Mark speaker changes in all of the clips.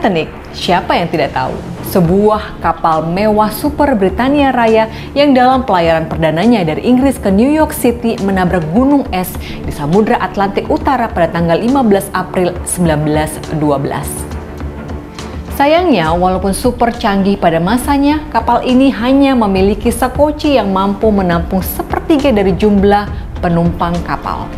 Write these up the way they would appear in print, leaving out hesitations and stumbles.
Speaker 1: Titanic, siapa yang tidak tahu? Sebuah kapal mewah Super Britania Raya yang dalam pelayaran perdananya dari Inggris ke New York City menabrak gunung es di Samudra Atlantik Utara pada tanggal 15 April 1912. Sayangnya, walaupun super canggih pada masanya, kapal ini hanya memiliki sekoci yang mampu menampung sepertiga dari jumlah penumpang kapal.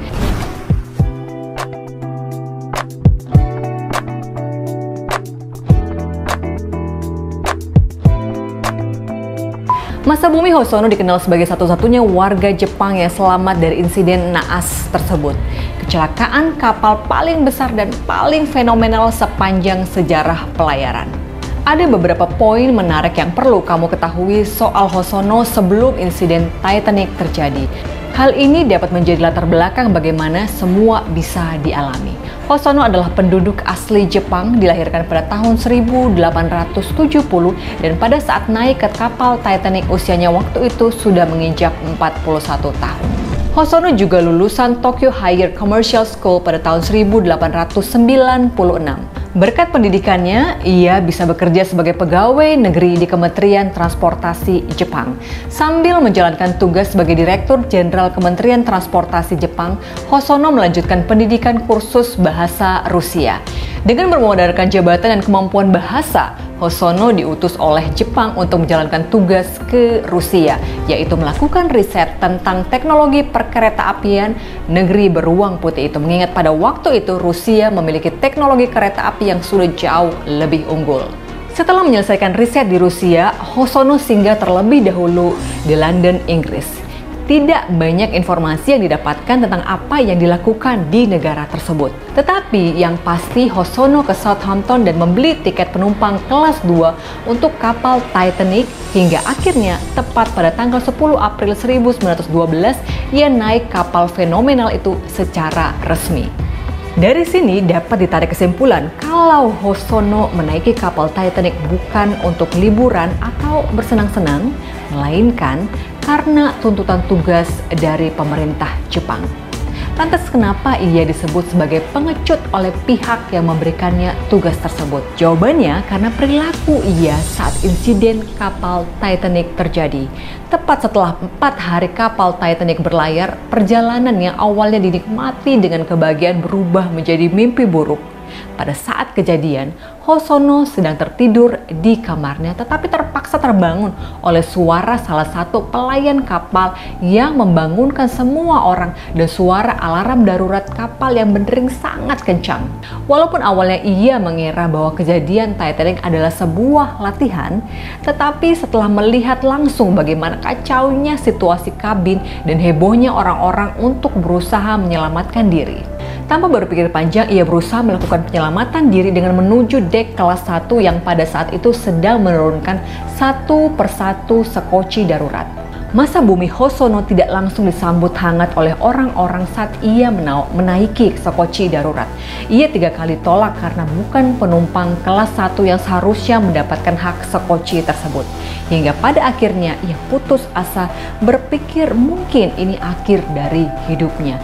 Speaker 1: Masabumi Hosono dikenal sebagai satu-satunya warga Jepang yang selamat dari insiden naas tersebut. Kecelakaan kapal paling besar dan paling fenomenal sepanjang sejarah pelayaran. Ada beberapa poin menarik yang perlu kamu ketahui soal Hosono sebelum insiden Titanic terjadi. Hal ini dapat menjadi latar belakang bagaimana semua bisa dialami. Hosono adalah penduduk asli Jepang, dilahirkan pada tahun 1870 dan pada saat naik ke kapal Titanic usianya waktu itu sudah menginjak 41 tahun. Hosono juga lulusan Tokyo Higher Commercial School pada tahun 1896. Berkat pendidikannya, ia bisa bekerja sebagai pegawai negeri di Kementerian Transportasi Jepang. Sambil menjalankan tugas sebagai Direktur Jenderal Kementerian Transportasi Jepang, Hosono melanjutkan pendidikan kursus bahasa Rusia. Dengan bermodalkan jabatan dan kemampuan bahasa, Hosono diutus oleh Jepang untuk menjalankan tugas ke Rusia, yaitu melakukan riset tentang teknologi perkereta-apian negeri beruang putih itu. Mengingat pada waktu itu Rusia memiliki teknologi kereta api yang sudah jauh lebih unggul. Setelah menyelesaikan riset di Rusia, Hosono singgah terlebih dahulu di London, Inggris. Tidak banyak informasi yang didapatkan tentang apa yang dilakukan di negara tersebut. Tetapi yang pasti Hosono ke Southampton dan membeli tiket penumpang kelas 2 untuk kapal Titanic hingga akhirnya tepat pada tanggal 10 April 1912 ia naik kapal fenomenal itu secara resmi. Dari sini dapat ditarik kesimpulan kalau Hosono menaiki kapal Titanic bukan untuk liburan atau bersenang-senang, melainkan karena tuntutan tugas dari pemerintah Jepang. Lantas kenapa ia disebut sebagai pengecut oleh pihak yang memberikannya tugas tersebut? Jawabannya karena perilaku ia saat insiden kapal Titanic terjadi. Tepat setelah 4 hari kapal Titanic berlayar, perjalanan yang awalnya dinikmati dengan kebahagiaan berubah menjadi mimpi buruk. Pada saat kejadian, Hosono sedang tertidur di kamarnya tetapi terpaksa terbangun oleh suara salah satu pelayan kapal yang membangunkan semua orang dan suara alarm darurat kapal yang berdering sangat kencang. Walaupun awalnya ia mengira bahwa kejadian Titanic adalah sebuah latihan, tetapi setelah melihat langsung bagaimana kacaunya situasi kabin dan hebohnya orang-orang untuk berusaha menyelamatkan diri. Tanpa berpikir panjang, ia berusaha melakukan penyelamatan diri dengan menuju dek kelas 1 yang pada saat itu sedang menurunkan satu persatu sekoci darurat. Masabumi Hosono tidak langsung disambut hangat oleh orang-orang saat ia menaiki sekoci darurat. Ia 3 kali tolak karena bukan penumpang kelas 1 yang seharusnya mendapatkan hak sekoci tersebut. Hingga pada akhirnya ia putus asa berpikir mungkin ini akhir dari hidupnya.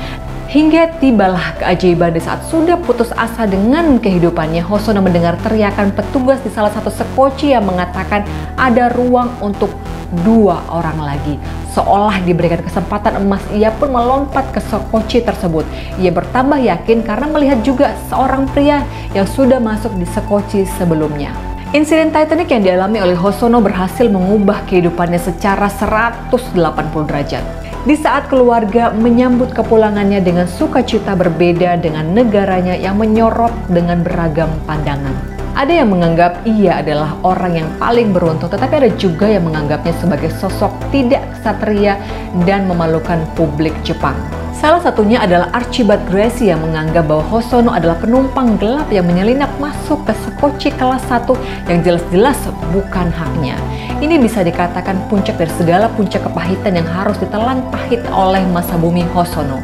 Speaker 1: Hingga tibalah keajaiban di saat sudah putus asa dengan kehidupannya, Hosono mendengar teriakan petugas di salah satu sekoci yang mengatakan ada ruang untuk 2 orang lagi. Seolah diberikan kesempatan emas, ia pun melompat ke sekoci tersebut. Ia bertambah yakin karena melihat juga seorang pria yang sudah masuk di sekoci sebelumnya. Insiden Titanic yang dialami oleh Hosono berhasil mengubah kehidupannya secara 180 derajat. Di saat keluarga menyambut kepulangannya dengan sukacita berbeda dengan negaranya yang menyorot dengan beragam pandangan. Ada yang menganggap ia adalah orang yang paling beruntung, tetapi ada juga yang menganggapnya sebagai sosok tidak ksatria dan memalukan publik Jepang. Salah satunya adalah Archibald Gracie yang menganggap bahwa Hosono adalah penumpang gelap yang menyelinap masuk ke sekoci kelas 1 yang jelas-jelas bukan haknya. Ini bisa dikatakan puncak dari segala puncak kepahitan yang harus ditelan pahit oleh Masabumi Hosono.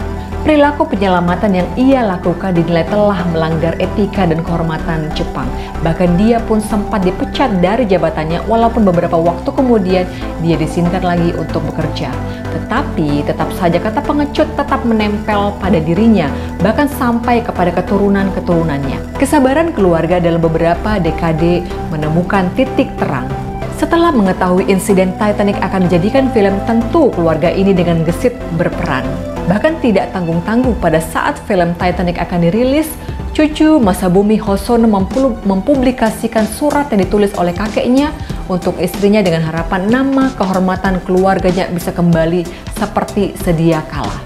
Speaker 1: Perilaku penyelamatan yang ia lakukan dinilai telah melanggar etika dan kehormatan Jepang. Bahkan dia pun sempat dipecat dari jabatannya walaupun beberapa waktu kemudian dia diizinkan lagi untuk bekerja. Tetapi tetap saja kata pengecut tetap menempel pada dirinya, bahkan sampai kepada keturunan-keturunannya. Kesabaran keluarga dalam beberapa dekade menemukan titik terang. Setelah mengetahui insiden Titanic akan dijadikan film, tentu keluarga ini dengan gesit berperan. Bahkan tidak tanggung-tanggung pada saat film Titanic akan dirilis, cucu Masabumi Hosono mempublikasikan surat yang ditulis oleh kakeknya untuk istrinya dengan harapan nama kehormatan keluarganya bisa kembali seperti sedia kala.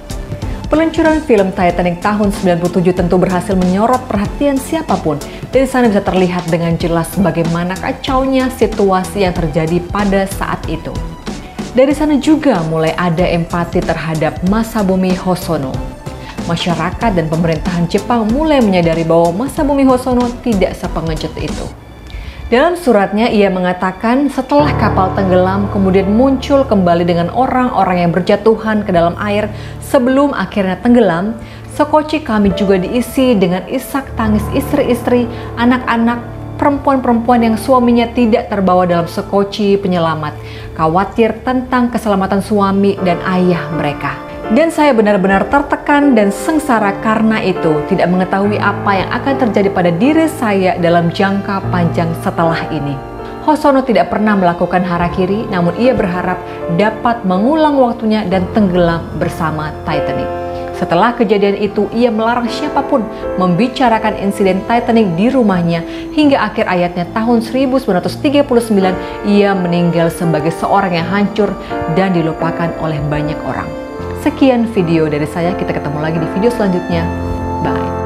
Speaker 1: Peluncuran film Titanic tahun 97 tentu berhasil menyorot perhatian siapapun. Dari sana bisa terlihat dengan jelas bagaimana kacaunya situasi yang terjadi pada saat itu. Dari sana juga mulai ada empati terhadap Masabumi Hosono. Masyarakat dan pemerintahan Jepang mulai menyadari bahwa Masabumi Hosono tidak sepengecut itu. Dalam suratnya ia mengatakan setelah kapal tenggelam kemudian muncul kembali dengan orang-orang yang berjatuhan ke dalam air sebelum akhirnya tenggelam, sekoci kami juga diisi dengan isak tangis istri-istri, anak-anak, perempuan-perempuan yang suaminya tidak terbawa dalam sekoci penyelamat, khawatir tentang keselamatan suami dan ayah mereka. Dan saya benar-benar tertekan dan sengsara karena itu, tidak mengetahui apa yang akan terjadi pada diri saya dalam jangka panjang setelah ini. Hosono tidak pernah melakukan harakiri, namun ia berharap dapat mengulang waktunya dan tenggelam bersama Titanic. Setelah kejadian itu, ia melarang siapapun membicarakan insiden Titanic di rumahnya hingga akhir hayatnya tahun 1939 ia meninggal sebagai seorang yang hancur dan dilupakan oleh banyak orang. Sekian video dari saya, kita ketemu lagi di video selanjutnya. Bye.